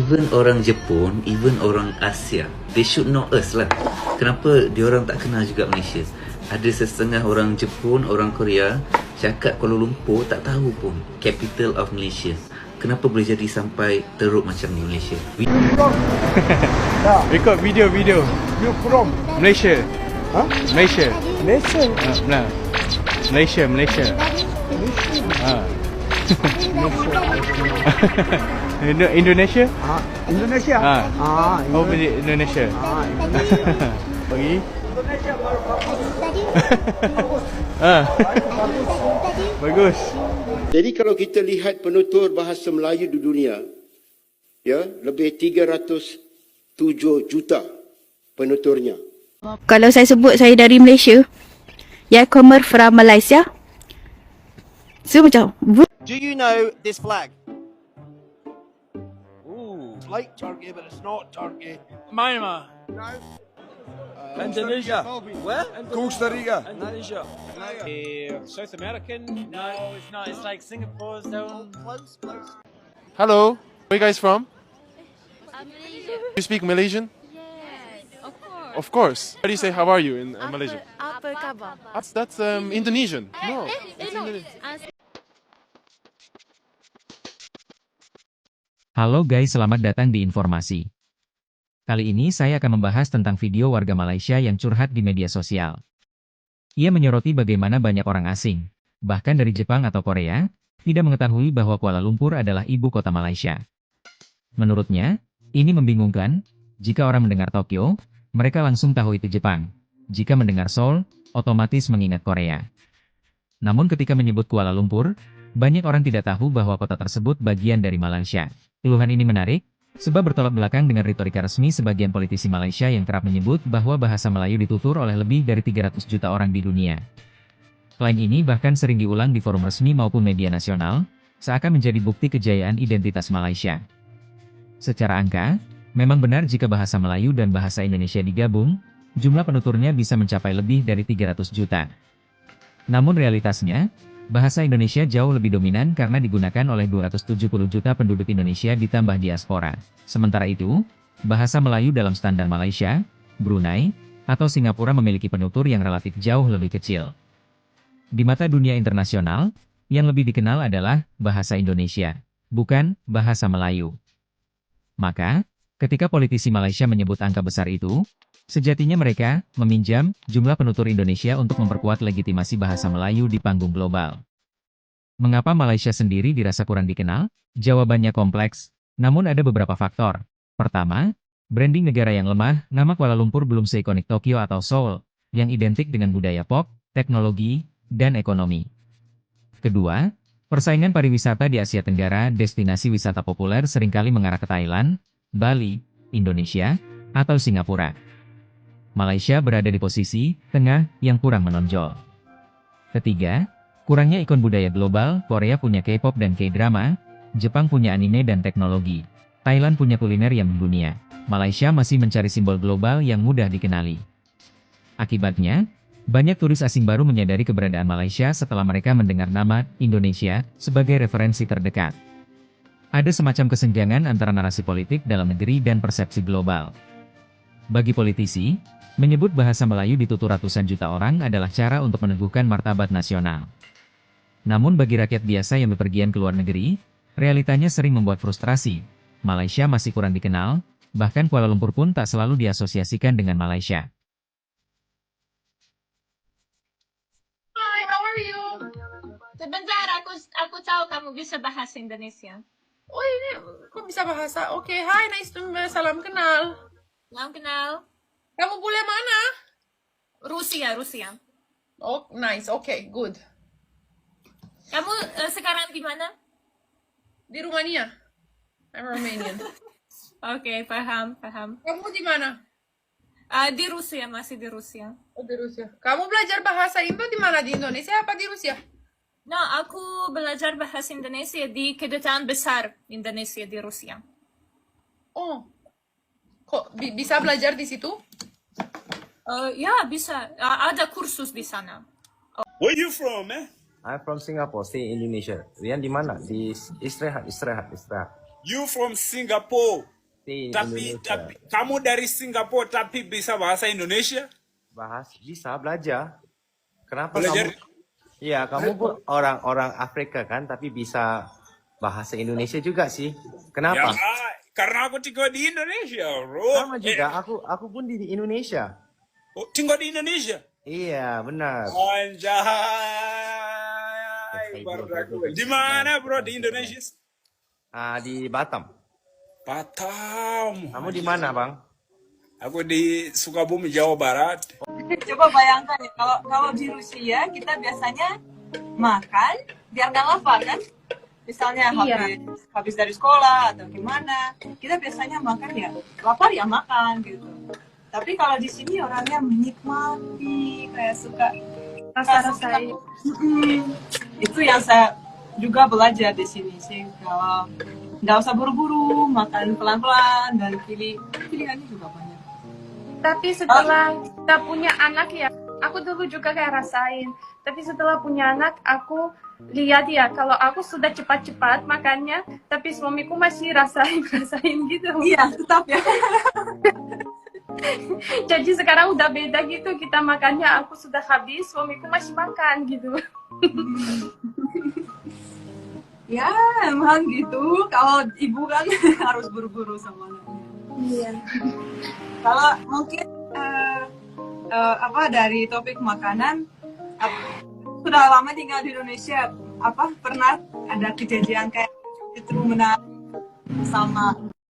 even orang Jepun, even orang Asia, they should know us lah. Kenapa diorang tak kenal juga Malaysia? Ada setengah orang Jepun, orang Korea cakap Kuala Lumpur tak tahu pun capital of Malaysia. Kenapa boleh jadi sampai teruk macam ni Malaysia? Record video. You from? Malaysia. Huh? Malaysia. Malaysia. Nah. Malaysia. Indonesia? Indonesia. Oh, Indonesia. Indonesia. Pergi. Indonesia baru bagus. Bagus. Jadi kalau kita lihat penutur bahasa Melayu di dunia, ya, lebih 307 juta penuturnya. Kalau saya sebut saya dari Malaysia, ya kommer from Malaysia. So macam Do you know this flag? Ooh, it's like Turkey, but it's not Turkey. Myanmar. No. Indonesia. Where? Costa Rica. Indonesia. South American? No, it's not. It's like Singapore's down. Close. Hello, where you guys from? Malaysia. You speak Malaysian? Yes, of course. Of course. How do you say how are you in Malaysian? Apa khabar? That's Indonesian. No. Halo guys, selamat datang di informasi. Kali ini saya akan membahas tentang video warga Malaysia yang curhat di media sosial. Ia menyoroti bagaimana banyak orang asing, bahkan dari Jepang atau Korea, tidak mengetahui bahwa Kuala Lumpur adalah ibu kota Malaysia. Menurutnya, ini membingungkan. Jika orang mendengar Tokyo, mereka langsung tahu itu Jepang. Jika mendengar Seoul, otomatis mengingat Korea. Namun ketika menyebut Kuala Lumpur, banyak orang tidak tahu bahwa kota tersebut bagian dari Malaysia. Keluhan ini menarik, sebab bertolak belakang dengan retorika resmi sebagian politisi Malaysia yang kerap menyebut bahwa bahasa Melayu ditutur oleh lebih dari 300 juta orang di dunia. Klaim ini bahkan sering diulang di forum resmi maupun media nasional, seakan menjadi bukti kejayaan identitas Malaysia. Secara angka, memang benar jika bahasa Melayu dan bahasa Indonesia digabung, jumlah penuturnya bisa mencapai lebih dari 300 juta. Namun realitasnya, bahasa Indonesia jauh lebih dominan karena digunakan oleh 270 juta penduduk Indonesia ditambah diaspora. Sementara itu, bahasa Melayu dalam standar Malaysia, Brunei, atau Singapura memiliki penutur yang relatif jauh lebih kecil. Di mata dunia internasional, yang lebih dikenal adalah bahasa Indonesia, bukan bahasa Melayu. Maka, ketika politisi Malaysia menyebut angka besar itu, sejatinya mereka meminjam jumlah penutur Indonesia untuk memperkuat legitimasi bahasa Melayu di panggung global. Mengapa Malaysia sendiri dirasa kurang dikenal? Jawabannya kompleks, namun ada beberapa faktor. Pertama, branding negara yang lemah, nama Kuala Lumpur belum seikonik Tokyo atau Seoul, yang identik dengan budaya pop, teknologi, dan ekonomi. Kedua, persaingan pariwisata di Asia Tenggara, destinasi wisata populer seringkali mengarah ke Thailand, Bali, Indonesia, atau Singapura. Malaysia berada di posisi tengah yang kurang menonjol. Ketiga, kurangnya ikon budaya global. Korea punya K-pop dan K-drama, Jepang punya anime dan teknologi, Thailand punya kuliner yang mendunia. Malaysia masih mencari simbol global yang mudah dikenali. Akibatnya, banyak turis asing baru menyadari keberadaan Malaysia setelah mereka mendengar nama Indonesia sebagai referensi terdekat. Ada semacam kesenjangan antara narasi politik dalam negeri dan persepsi global. Bagi politisi, menyebut bahasa Melayu ditutur ratusan juta orang adalah cara untuk meneguhkan martabat nasional. Namun bagi rakyat biasa yang bepergian ke luar negeri, realitanya sering membuat frustrasi. Malaysia masih kurang dikenal, bahkan Kuala Lumpur pun tak selalu diasosiasikan dengan Malaysia. Hi, how are you? Sebentar, aku tahu kamu bisa bahasa Indonesia. Oh ini, kok bisa bahasa? Oke, hi, nice to salam kenal. Salam kenal. Kamu kuliah mana? Rusia. Oh, nice. Okay, good. Kamu sekarang di mana? Di Rumania. I'm Romanian. Oke, paham. Kamu di mana? Di Rusia, masih di Rusia. Oh, di Rusia. Kamu belajar bahasa Indo di mana? Di Indonesia apa di Rusia? No, aku belajar bahasa Indonesia di Kedutaan Besar Indonesia di Rusia. Oh, kok bisa belajar di situ? Ya, bisa. Ada kursus di sana. Where you from, man? I'm from Singapore, stay in Indonesia. Rian di mana? Di istirahat. You from Singapore? Tapi kamu dari Singapura tapi bisa bahasa Indonesia? Bisa belajar. Kenapa Belajar? kamu? Iya, kamu pun orang Afrika kan, tapi bisa bahasa Indonesia juga sih. Kenapa? Ya, karena aku tinggal di Indonesia, bro. Sama juga, aku pun di Indonesia. Oh, tinggal di Indonesia? Iya, benar. Anjay, baru aku. Di mana, bro, di Indonesia? Di Batam. Batam. Kamu di mana, Bang? Aku di Sukabumi, Jawa Barat. Coba bayangkan ya, kalau di Rusia kita biasanya makan biar nggak lapar kan? Misalnya habis dari sekolah atau gimana, kita biasanya makan ya lapar ya makan gitu. Tapi kalau di sini orangnya menikmati, kayak suka rasa-rasain. Itu yang saya juga belajar di sini sih. Kalau nggak usah buru-buru, makan pelan-pelan dan pilihannya juga banyak. Tapi setelah kita punya anak ya, aku dulu juga kayak rasain. Tapi setelah punya anak, aku lihat ya, kalau aku sudah cepat-cepat makannya, tapi suamiku masih rasain gitu. Iya, tetap ya. Jadi sekarang udah beda gitu, kita makannya aku sudah habis, suamiku masih makan gitu. Ya, emang gitu. Kalau ibu kan harus buru-buru sama anaknya. Iya. Kalau mungkin dari topik makanan, sudah lama tinggal di Indonesia, pernah ada kejadian kayak itu menarik sama